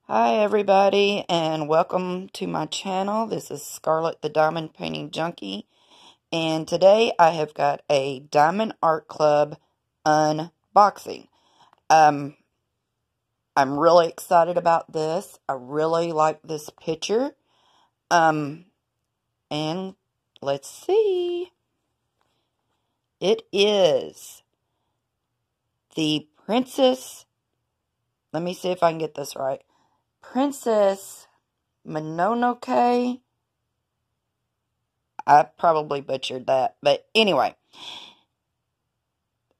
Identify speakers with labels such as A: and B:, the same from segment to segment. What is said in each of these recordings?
A: Hi everybody, and welcome to my channel. This is Scarlet the Diamond Painting Junkie, and today I have got a Diamond Art Club unboxing. I'm really excited about this. I really like this picture. And let's see. It is the Princess, let me see if I can get this right. Princess Mononoke. I probably butchered that. But anyway,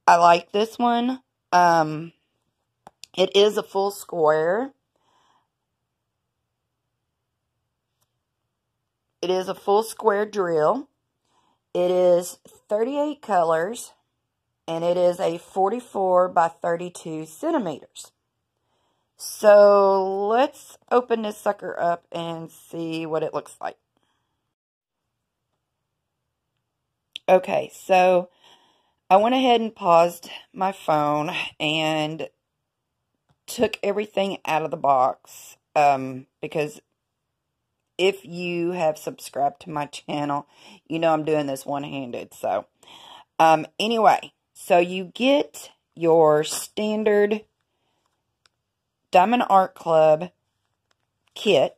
A: I like this one. It is a full square. It is a full square drill. It is 38 colors. And it is a 44 by 32 centimeters. So let's open this sucker up and see what it looks like. Okay, so I went ahead and paused my phone and took everything out of the box because if you have subscribed to my channel, you know I'm doing this one-handed. So anyway, so you get your standard Diamond Art Club kit.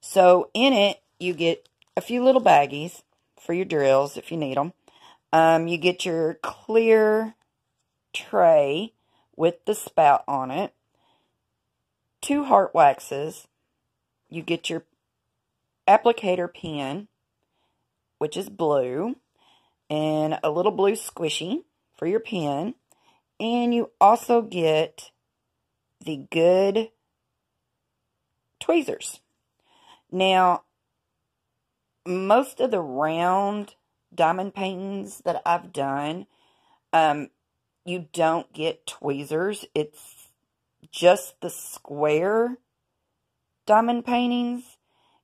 A: So in it, you get a few little baggies for your drills if you need them. You get your clear tray with the spout on it. 2 heart waxes. You get your applicator pen, which is blue, and a little blue squishy for your pen. And you also get the good tweezers. Now, most of the round diamond paintings that I've done, you don't get tweezers. It's just the square diamond paintings,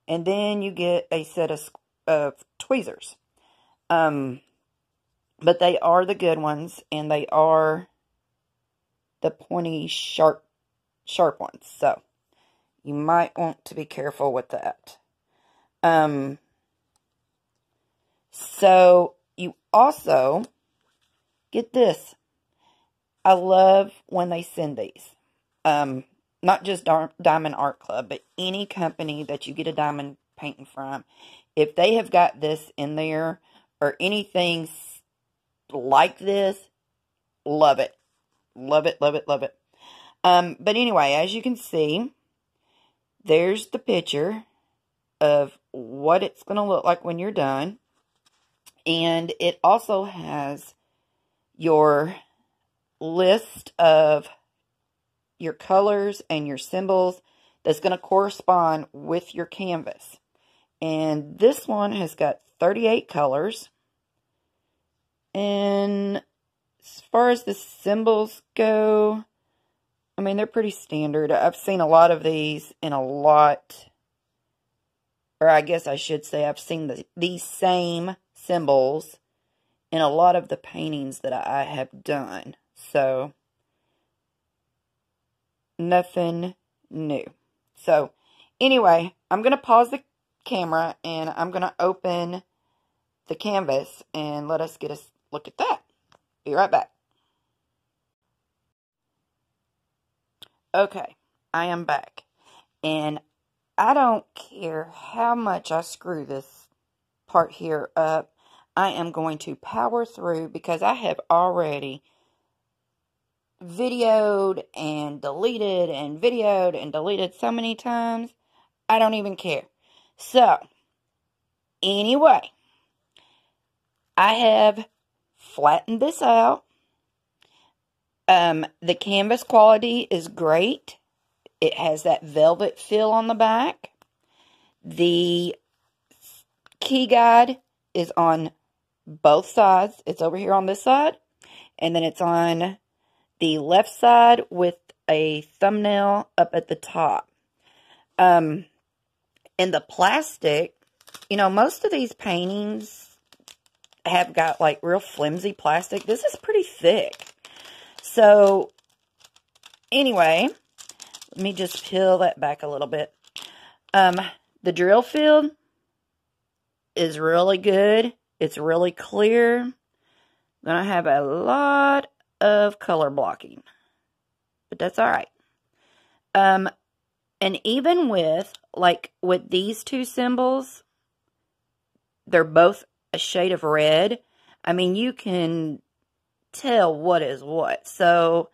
A: and then you get a set of tweezers. But they are the good ones, and they are the pointy, sharp ones. So you might want to be careful with that. So you also get this. I love when they send these. Not just Diamond Art Club, but any company that you get a diamond painting from. If they have got this in there or anything like this, love it. Love it, love it, love it. But anyway, as you can see, there's the picture of what it's going to look like when you're done. And it also has your list of your colors and your symbols that's going to correspond with your canvas. And this one has got 38 colors. And as far as the symbols go, I mean, they're pretty standard. I've seen a lot of these in a lot, or I guess I should say I've seen these same symbols in a lot of the paintings that I have done. So, nothing new. So, anyway, I'm going to pause the camera and I'm going to open the canvas and let us get a look at that. Be right back. Okay, I am back. And I don't care how much I screw this part here up. I am going to power through because I have already videoed and deleted and videoed and deleted so many times. I don't even care. So, anyway, I have flattened this out. The canvas quality is great. It has that velvet feel on the back. The key guide is on both sides. It's over here on this side, and then it's on the left side with a thumbnail up at the top. And the plastic, you know, most of these paintings have got like real flimsy plastic. This is pretty thick. So, anyway, let me just peel that back a little bit. The drill field is really good. It's really clear. Gonna have a lot of color blocking, but that's all right. And even with, like, with these two symbols, they're both a shade of red. I mean, you can tell what is what. So,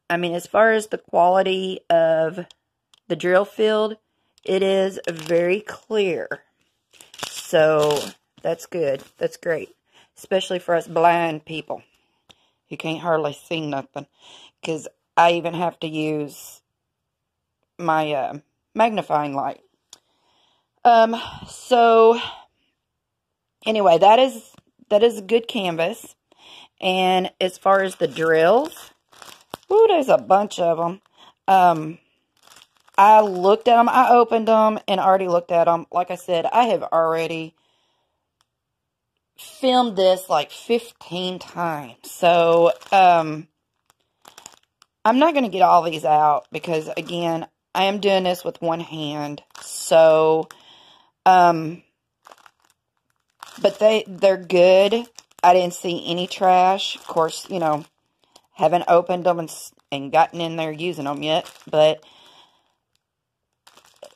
A: I mean, as far as the quality of the drill field, it is very clear. So, that's good. That's great. Especially for us blind people who can't hardly see nothing. Because I even have to use my magnifying light. So, anyway, that is a good canvas. And as far as the drills, ooh, there's a bunch of them. I looked at them. I opened them and already looked at them. Like I said, I have already filmed this like 15 times. So, I'm not going to get all these out because, again, I am doing this with one hand. So, but they're good. I didn't see any trash. Of course, you know, haven't opened them and gotten in there using them yet. But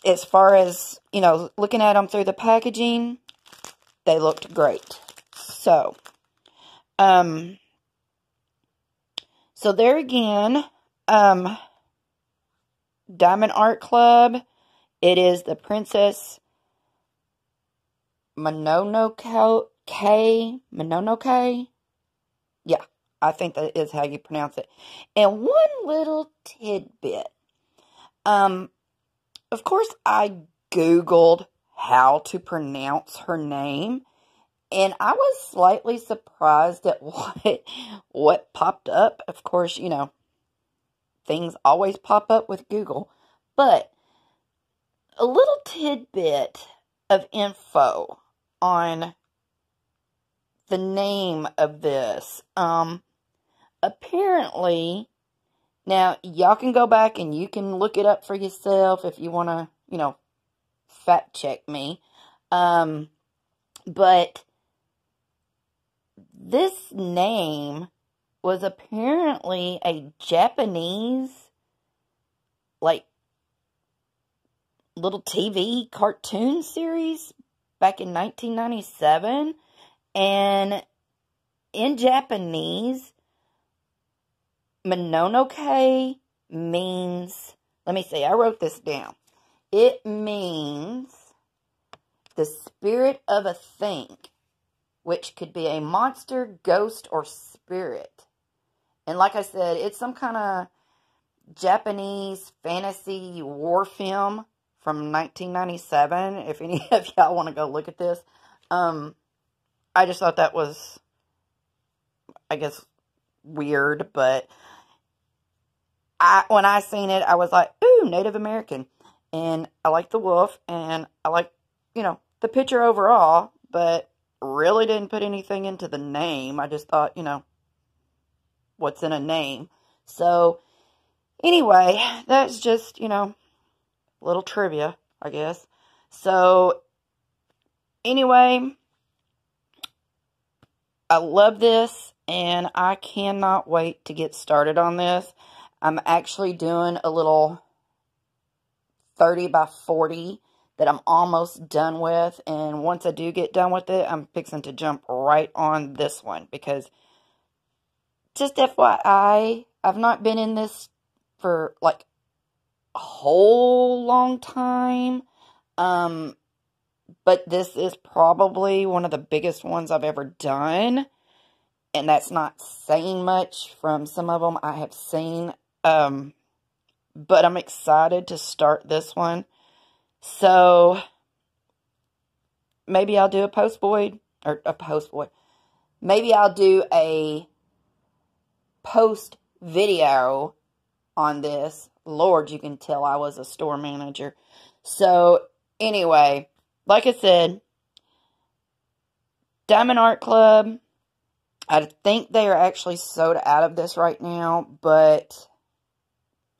A: as far as, you know, looking at them through the packaging, they looked great. So, so there again, Diamond Art Club. It is the Princess Mononoke. Yeah, I think that is how you pronounce it. And one little tidbit. Of course, I Googled how to pronounce her name. And I was slightly surprised at what popped up. Of course, you know, things always pop up with Google. But a little tidbit of info on the name of this. Apparently, now y'all can go back and you can look it up for yourself if you want to, you know, fact check me. But this name was apparently a Japanese, like, little TV cartoon series back in 1997. And in Japanese, Mononoke means, let me see, I wrote this down. It means the spirit of a thing, which could be a monster, ghost, or spirit. And like I said, it's some kind of Japanese fantasy war film from 1997. If any of y'all want to go look at this. I just thought that was, I guess, weird. But when I seen it, I was like, ooh, Native American. And I like the wolf. And I like, you know, the picture overall. But really didn't put anything into the name. I just thought, you know, what's in a name? So, anyway, that's just, you know, a little trivia, I guess. So, anyway, I love this, and I cannot wait to get started on this. I'm actually doing a little 30 by 40 that I'm almost done with, and once I do get done with it, I'm fixing to jump right on this one, because just FYI, I've not been in this for like a whole long time, but this is probably one of the biggest ones I've ever done, and that's not saying much from some of them I have seen, but I'm excited to start this one. So, maybe I'll do maybe I'll do a post video on this. Lord, you can tell I was a store manager. So, anyway, like I said, Diamond Art Club, I think they are actually sold out of this right now, but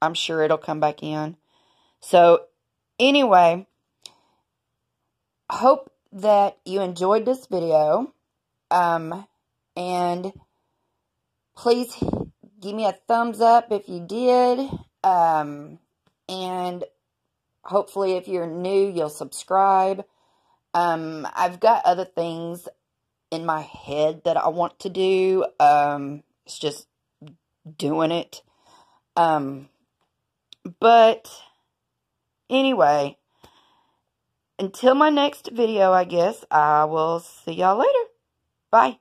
A: I'm sure it'll come back in. So, anyway, hope that you enjoyed this video. And please give me a thumbs up if you did. And hopefully if you're new, you'll subscribe. I've got other things in my head that I want to do. It's just doing it. But anyway, until my next video, I guess I will see y'all later. Bye.